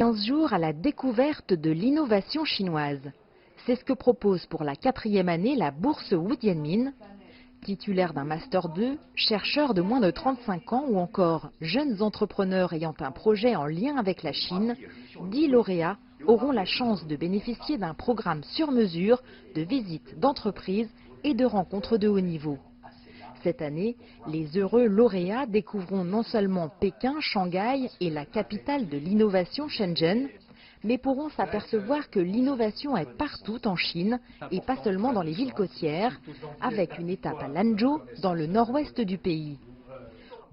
15 jours à la découverte de l'innovation chinoise. C'est ce que propose pour la 4e année la bourse Wu Tianmin. Titulaires d'un Master 2, chercheurs de moins de 35 ans ou encore jeunes entrepreneurs ayant un projet en lien avec la Chine, 10 lauréats auront la chance de bénéficier d'un programme sur mesure de visites d'entreprises et de rencontres de haut niveau. Cette année, les heureux lauréats découvriront non seulement Pékin, Shanghai et la capitale de l'innovation Shenzhen, mais pourront s'apercevoir que l'innovation est partout en Chine et pas seulement dans les villes côtières, avec une étape à Lanzhou, dans le nord-ouest du pays.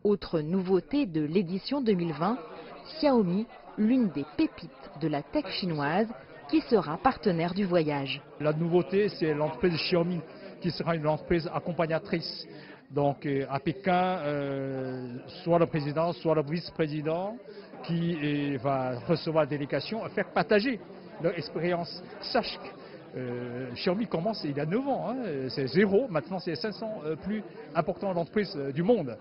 Autre nouveauté de l'édition 2020, Xiaomi, l'une des pépites de la tech chinoise, qui sera partenaire du voyage. La nouveauté, c'est l'entreprise Xiaomi, qui sera une entreprise accompagnatrice. Donc à Pékin, soit le président, soit le vice-président qui va recevoir la délégation et faire partager leur expérience. Sache que Xiaomi commence il y a 9 ans, hein, c'est 0, maintenant c'est 500 plus important d'entreprises du monde.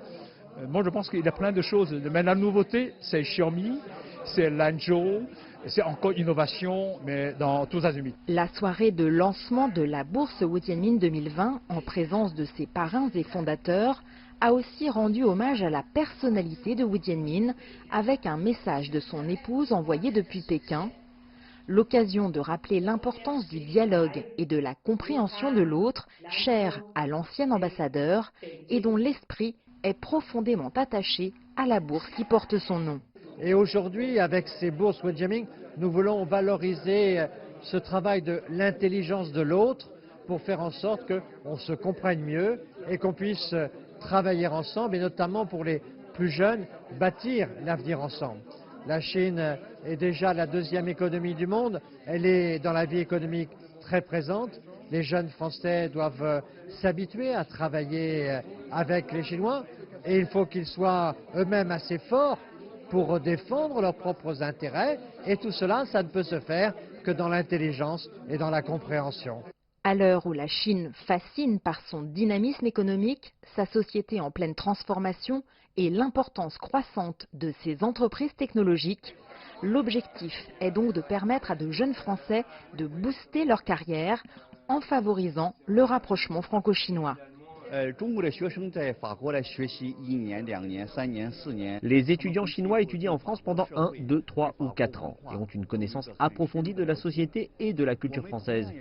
Moi je pense qu'il y a plein de choses, mais la nouveauté c'est Xiaomi, c'est Lanzhou, c'est encore innovation, mais dans tous azimuts. La soirée de lancement de la bourse Wu Tianmin 2020, en présence de ses parrains et fondateurs, a aussi rendu hommage à la personnalité de Wu Tianmin, avec un message de son épouse envoyé depuis Pékin. L'occasion de rappeler l'importance du dialogue et de la compréhension de l'autre, chère à l'ancien ambassadeur, et dont l'esprit est profondément attaché à la bourse qui porte son nom. Et aujourd'hui, avec ces bourses Wu Tianmin, nous voulons valoriser ce travail de l'intelligence de l'autre pour faire en sorte qu'on se comprenne mieux et qu'on puisse travailler ensemble, et notamment pour les plus jeunes, bâtir l'avenir ensemble. La Chine est déjà la 2e économie du monde, elle est dans la vie économique très présente. Les jeunes Français doivent s'habituer à travailler avec les Chinois et il faut qu'ils soient eux-mêmes assez forts pour défendre leurs propres intérêts, et tout cela, ça ne peut se faire que dans l'intelligence et dans la compréhension. À l'heure où la Chine fascine par son dynamisme économique, sa société en pleine transformation et l'importance croissante de ses entreprises technologiques, l'objectif est donc de permettre à de jeunes Français de booster leur carrière en favorisant le rapprochement franco-chinois. Les étudiants chinois étudient en France pendant 1, 2, 3 ou 4 ans et ont une connaissance approfondie de la société et de la culture française.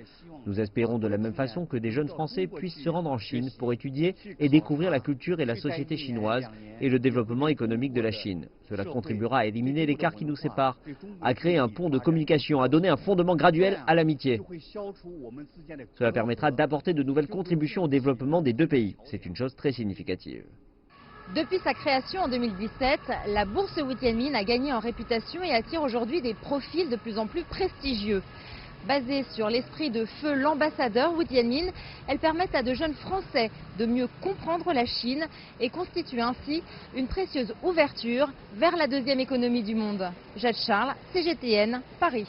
Nous espérons de la même façon que des jeunes Français puissent se rendre en Chine pour étudier et découvrir la culture et la société chinoise et le développement économique de la Chine. Cela contribuera à éliminer l'écart qui nous sépare, à créer un pont de communication, à donner un fondement graduel à l'amitié. Cela permettra d'apporter de nouvelles contributions au développement des deux pays. C'est une chose très significative. Depuis sa création en 2017, la bourse Wu Tianmin a gagné en réputation et attire aujourd'hui des profils de plus en plus prestigieux. Basée sur l'esprit de feu l'ambassadeur Wu Tianmin, elles permettent à de jeunes Français de mieux comprendre la Chine et constituent ainsi une précieuse ouverture vers la 2e économie du monde. Jade Charles, CGTN, Paris.